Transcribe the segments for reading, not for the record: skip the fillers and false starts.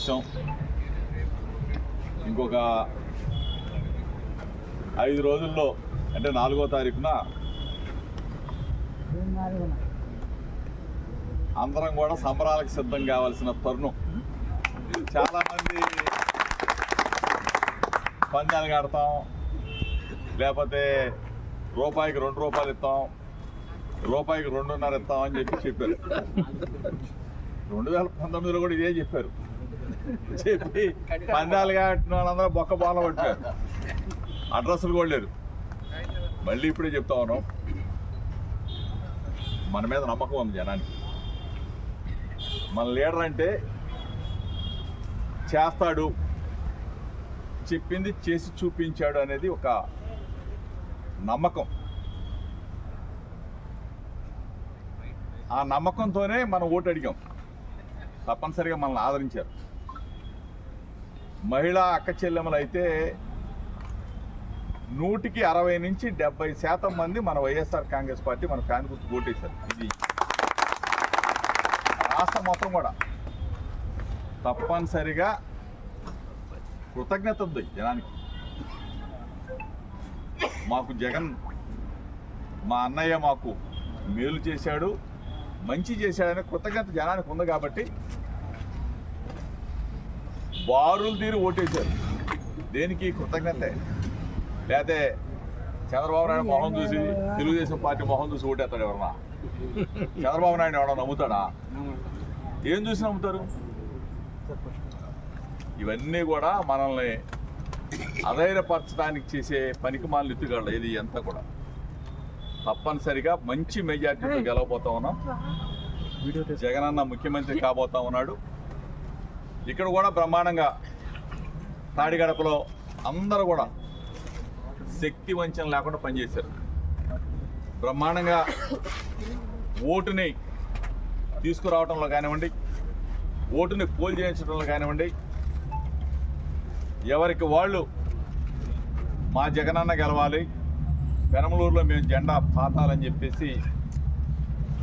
సమావేశం ఇంకొక 5 రోజుల్లో అంటే 4వ తారీఖున అందరం కూడా సంబరాలకు సిద్ధం కావాల్సిన తరుణం. చాలామంది పందాలు కడతాం, లేకపోతే రూపాయికి 2 రూపాయలు ఇస్తాం, రూపాయికి 2.5 ఇస్తాం అని చెప్పారు. 2019లో కూడా ఇదే చెప్పారు. చెప్పి పందాలు కట్టిన వాళ్ళందరూ బొక్క బాల పట్టారు, అడ్రస్లు కూడా లేరు. మళ్ళీ ఇప్పుడే చెప్తా ఉన్నాం, మన మీద నమ్మకం ఉంది జనానికి. మన లీడర్ అంటే చేస్తాడు, చెప్పింది చేసి చూపించాడు అనేది ఒక నమ్మకం. ఆ నమ్మకంతోనే మనం ఓటు అడిగాం. తప్పనిసరిగా మనల్ని ఆదరించారు. మహిళా అక్క చెల్లెమ్మలు అయితే 100కి 60 నుంచి 70% మంది మన వైఎస్ఆర్ కాంగ్రెస్ పార్టీ మన ఫ్యాన్ గుర్తు ఓటేశారు. ఇది రాష్ట్రం మొత్తం కూడా తప్పనిసరిగా కృతజ్ఞత ఉంది జనానికి. మాకు జగన్ మా అన్నయ్య మాకు మేలు చేశాడు, మంచి చేశాడనే కృతజ్ఞత జనానికి ఉంది. కాబట్టి బారులు తీరి ఓటేశారు. దేనికి? కృతజ్ఞతే. లేకపోతే చంద్రబాబు నాయుడు మొహం చూసి, తెలుగుదేశం పార్టీ మొహం చూసి ఓటేస్తాడు ఎవరన్నా? చంద్రబాబు నాయుడు ఎవడన్నా నమ్ముతాడా? ఏం చూసి నమ్ముతారు? ఇవన్నీ కూడా మనల్ని అధైర్యపరచడానికి చేసే పనికిమాలిన ఎత్తుగడలు. ఇది అంతా కూడా తప్పనిసరిగా మంచి మెజార్టీతో గెలవబోతా ఉన్నాం. జగనన్న ముఖ్యమంత్రి కాబోతా ఉన్నాడు. ఇక్కడ కూడా బ్రహ్మాండంగా తాడిగడపలో అందరూ కూడా శక్తి వంచన లేకుండా పనిచేశారు. బ్రహ్మాండంగా ఓటుని తీసుకురావడంలో కానివ్వండి, ఓటుని పోల్ చేయించడంలో కానివ్వండి, ఎవరికి వాళ్ళు మా జగనన్న గెలవాలి, పెనమలూరులో మేము జెండా పాతాలని చెప్పేసి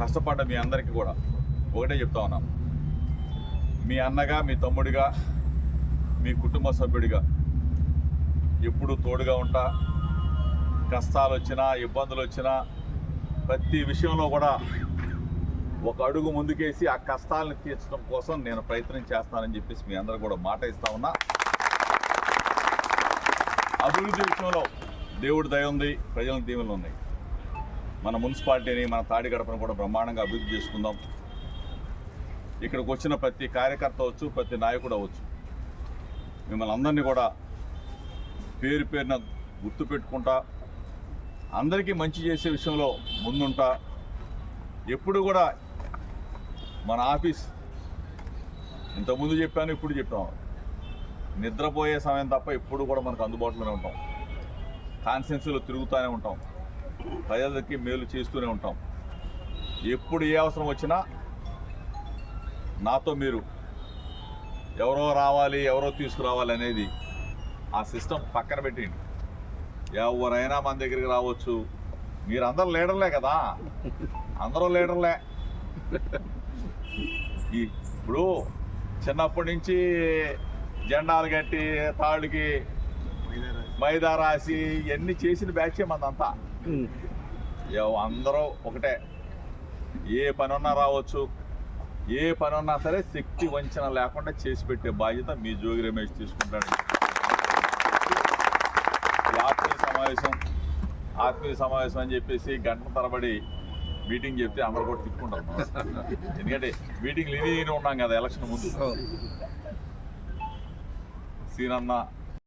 కష్టపడ్డ మీ అందరికీ కూడా ఒకటే చెప్తా ఉన్నాం. మీ అన్నగా, మీ తమ్ముడిగా, మీ కుటుంబ సభ్యుడిగా ఎప్పుడు తోడుగా ఉంటా. కష్టాలు వచ్చినా, ఇబ్బందులు వచ్చినా ప్రతి విషయంలో కూడా ఒక అడుగు ముందుకేసి ఆ కష్టాలను తీర్చడం కోసం నేను ప్రయత్నం చేస్తానని చెప్పేసి మీ అందరూ కూడా మాట ఇస్తా ఉన్నా. అభివృద్ధి విషయంలో దేవుడి దయ ఉంది, ప్రజల దీవెనలు ఉన్నాయి. మన మున్సిపాలిటీని, మన తాడిగడపను కూడా బ్రహ్మాండంగా అభివృద్ధి చేసుకుందాం. ఇక్కడికి వచ్చిన ప్రతి కార్యకర్త అవచ్చు, ప్రతి నాయకుడు అవ్వచ్చు, మిమ్మల్ని అందరినీ కూడా పేరు పేరున గుర్తుపెట్టుకుంటా, అందరికీ మంచి చేసే విషయంలో ముందుంటా. ఎప్పుడు కూడా మన ఆఫీస్ ఇంతకుముందు చెప్పాను, ఇప్పుడు చెప్పాము, నిద్రపోయే సమయం తప్ప ఎప్పుడు కూడా మనకు అందుబాటులోనే ఉంటాం. కాన్స్టిట్యున్సీలో తిరుగుతూనే ఉంటాం, ప్రజలకి మేలు చేస్తూనే ఉంటాం. ఎప్పుడు ఏ అవసరం వచ్చినా నాతో మీరు ఎవరో రావాలి, ఎవరో తీసుకురావాలి అనేది ఆ సిస్టమ్ పక్కన పెట్టండి. ఎవరైనా మన దగ్గరికి రావచ్చు. మీరు అందరూ లీడర్లే కదా, అందరూ లీడర్లే. ఇప్పుడు చిన్నప్పటి నుంచి జెండాలు కట్టి, తాళ్ళకి మైదా రాసి ఇవన్నీ చేసిన బ్యాచే మందంతా. అందరూ ఒకటే. ఏ పని ఉన్నా రావచ్చు, ఏ పని ఉన్నా సరే శక్తి వంచన లేకుండా చేసి పెట్టే బాధ్యత మీ జోగి రమేష్ తీసుకుంటాడు. ఆత్మీయ సమావేశం అని చెప్పేసి గంటల తరబడి మీటింగ్ చెప్తే అందరూ కూడా తిప్పుకుంటారు. ఎందుకంటే మీటింగ్లు ఇని ఉన్నాం కదా ఎలక్షన్ ముందు. సీనన్న